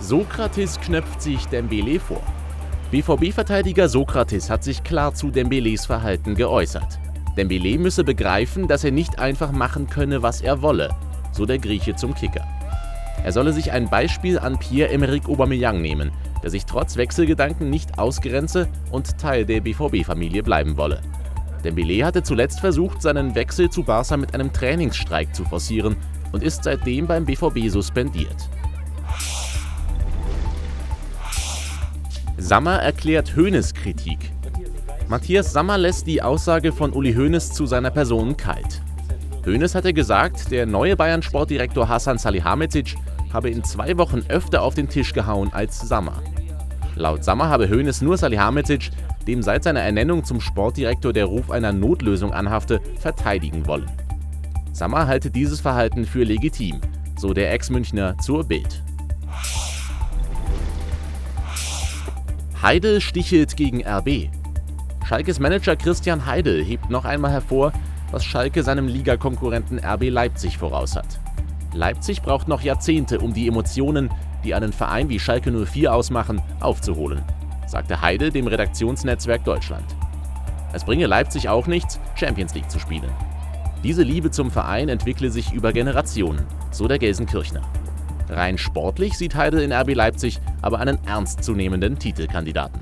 Sokratis knöpft sich Dembélé vor. BVB-Verteidiger Sokratis hat sich klar zu Dembélés Verhalten geäußert. Dembélé müsse begreifen, dass er nicht einfach machen könne, was er wolle, so der Grieche zum Kicker. Er solle sich ein Beispiel an Pierre-Emerick Aubameyang nehmen, der sich trotz Wechselgedanken nicht ausgrenze und Teil der BVB-Familie bleiben wolle. Dembélé hatte zuletzt versucht, seinen Wechsel zu Barca mit einem Trainingsstreik zu forcieren und ist seitdem beim BVB suspendiert. Sammer erklärt Hoeneß Kritik. Matthias Sammer lässt die Aussage von Uli Hoeneß zu seiner Person kalt. Hoeneß hatte gesagt, der neue Bayern-Sportdirektor Hasan Salihamidzic habe in 2 Wochen öfter auf den Tisch gehauen als Sammer. Laut Sammer habe Hoeneß nur Salihamidzic, dem seit seiner Ernennung zum Sportdirektor der Ruf einer Notlösung anhafte, verteidigen wollen. Sammer halte dieses Verhalten für legitim, so der Ex-Münchner zur Bild. Heidel stichelt gegen RB. Schalkes Manager Christian Heidel hebt noch einmal hervor, was Schalke seinem Ligakonkurrenten RB Leipzig voraus hat. Leipzig braucht noch Jahrzehnte, um die Emotionen, die einen Verein wie Schalke 04 ausmachen, aufzuholen, sagte Heidel dem Redaktionsnetzwerk Deutschland. Es bringe Leipzig auch nichts, Champions League zu spielen. Diese Liebe zum Verein entwickle sich über Generationen, so der Gelsenkirchner. Rein sportlich sieht Heidel in RB Leipzig aber einen ernstzunehmenden Titelkandidaten.